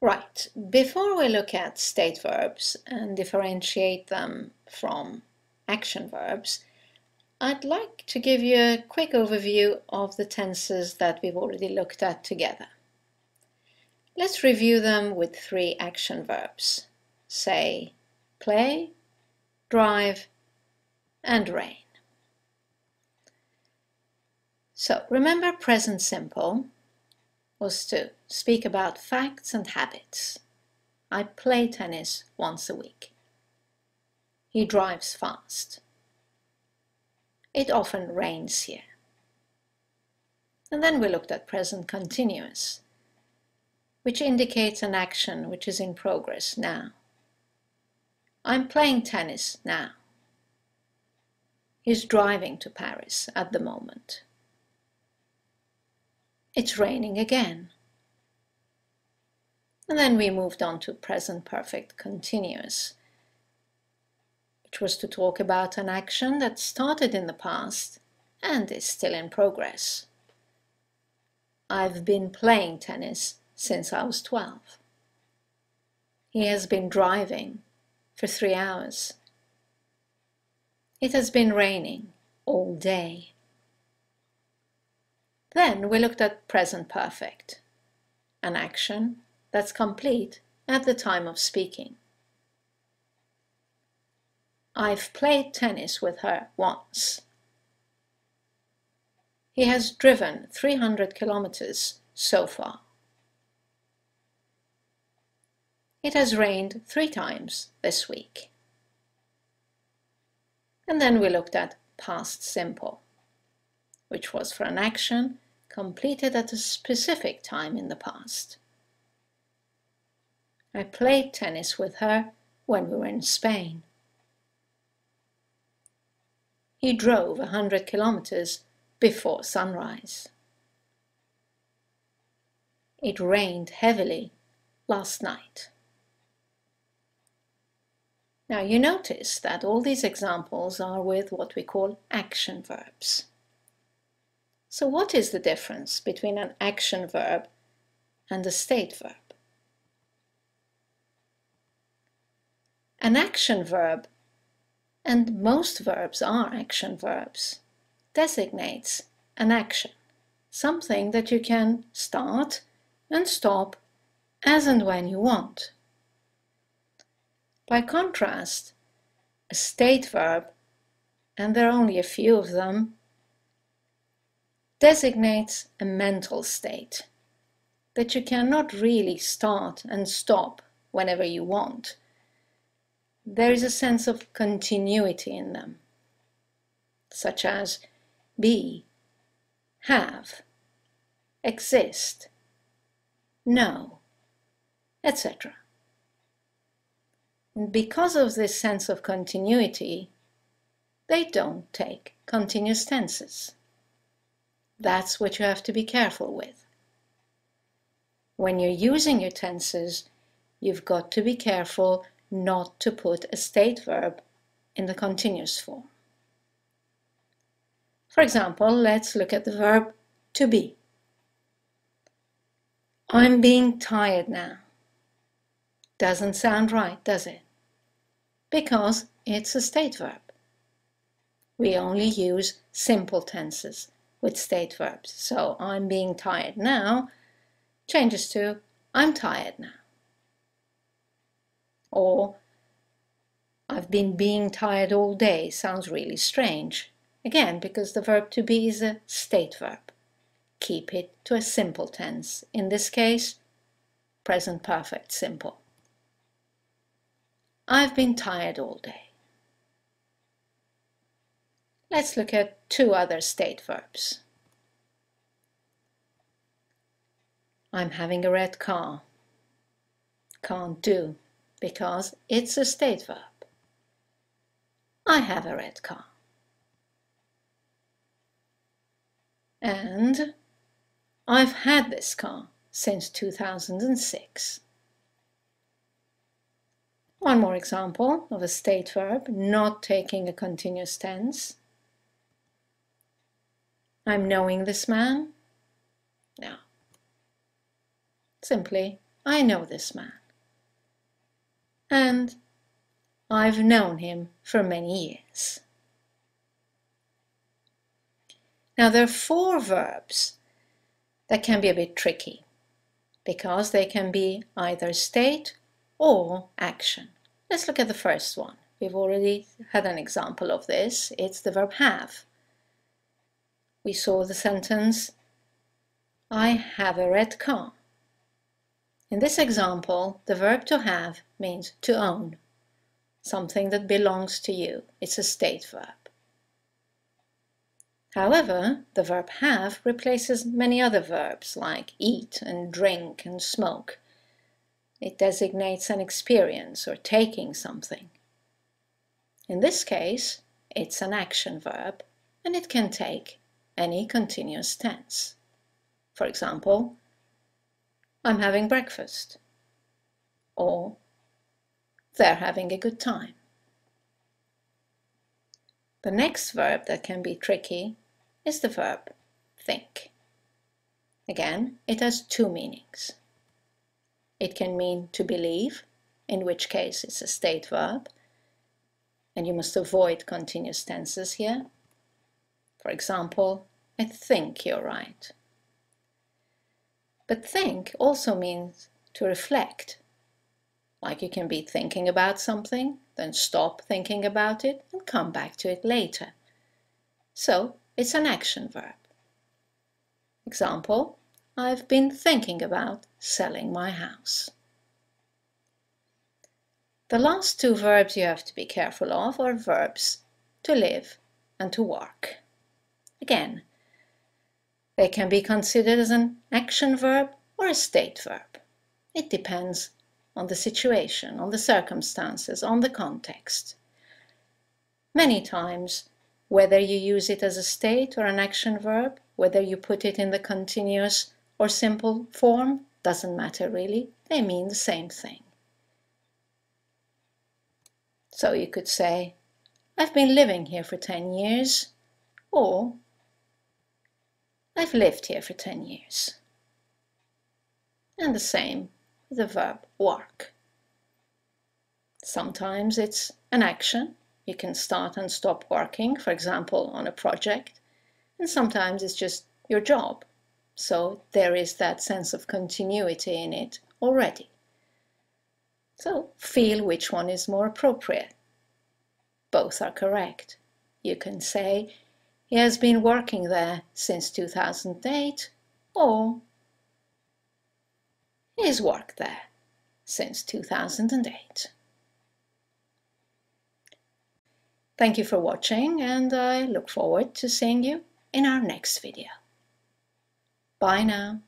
Right, before we look at state verbs and differentiate them from action verbs, I'd like to give you a quick overview of the tenses that we've already looked at together. Let's review them with 3 action verbs. Say, play, drive, and rain. So remember, present simple was to speak about facts and habits. I play tennis once a week. He drives fast. It often rains here. And then we looked at present continuous, which indicates an action which is in progress now. I'm playing tennis now. He's driving to Paris at the moment. It's raining again. And then we moved on to present perfect continuous, which was to talk about an action that started in the past and is still in progress. I've been playing tennis since I was 12. He has been driving for 3 hours. It has been raining all day. Then we looked at present perfect, an action that's complete at the time of speaking. I've played tennis with her once. He has driven 300 kilometers so far. It has rained 3 times this week. And then we looked at past simple, which was for an action completed at a specific time in the past. I played tennis with her when we were in Spain. He drove 100 kilometers before sunrise. It rained heavily last night. Now you notice that all these examples are with what we call action verbs. So what is the difference between an action verb and a state verb? An action verb, and most verbs are action verbs, designates an action, something that you can start and stop as and when you want. By contrast, a state verb, and there are only a few of them, designates a mental state that you cannot really start and stop whenever you want. There is a sense of continuity in them, such as be, have, exist, know, etc. And because of this sense of continuity, they don't take continuous tenses. That's what you have to be careful with. When you're using your tenses, you've got to be careful not to put a state verb in the continuous form. For example, let's look at the verb to be. I'm being tired now. Doesn't sound right, does it? Because it's a state verb. We only use simple tenses with state verbs. So I'm being tired now changes to I'm tired now. Or I've been being tired all day sounds really strange. Again, because the verb to be is a state verb. Keep it to a simple tense. In this case, present perfect simple. I've been tired all day. Let's look at 2 other state verbs. I'm having a red car. Can't do, because it's a state verb. I have a red car. And I've had this car since 2006. One more example of a state verb not taking a continuous tense. I'm knowing this man. No. Simply, I know this man. And I've known him for many years. Now there are 4 verbs that can be a bit tricky because they can be either state or action. Let's look at the first one. We've already had an example of this. It's the verb have. We saw the sentence, I have a red car. In this example, the verb to have means to own, something that belongs to you. It's a state verb. However, the verb have replaces many other verbs like eat and drink and smoke. It designates an experience or taking something. In this case, it's an action verb and it can take any continuous tense. For example, I'm having breakfast, or they're having a good time. The next verb that can be tricky is the verb think. Again, it has 2 meanings. It can mean to believe, in which case it's a state verb, and you must avoid continuous tenses here. For example, I think you're right. But think also means to reflect. Like you can be thinking about something, then stop thinking about it and come back to it later. So it's an action verb. Example, I've been thinking about selling my house. The last 2 verbs you have to be careful of are verbs to live and to work. Again, they can be considered as an action verb or a state verb. It depends on the situation, on the circumstances, on the context. Many times, whether you use it as a state or an action verb, whether you put it in the continuous or simple form, doesn't matter really. They mean the same thing. So you could say, I've been living here for 10 years, or I've lived here for 10 years. And the same with the verb work. Sometimes it's an action. You can start and stop working, for example, on a project. And sometimes it's just your job. So there is that sense of continuity in it already. So feel which one is more appropriate. Both are correct. You can say, he has been working there since 2008, or he's worked there since 2008. Thank you for watching, and I look forward to seeing you in our next video. Bye now.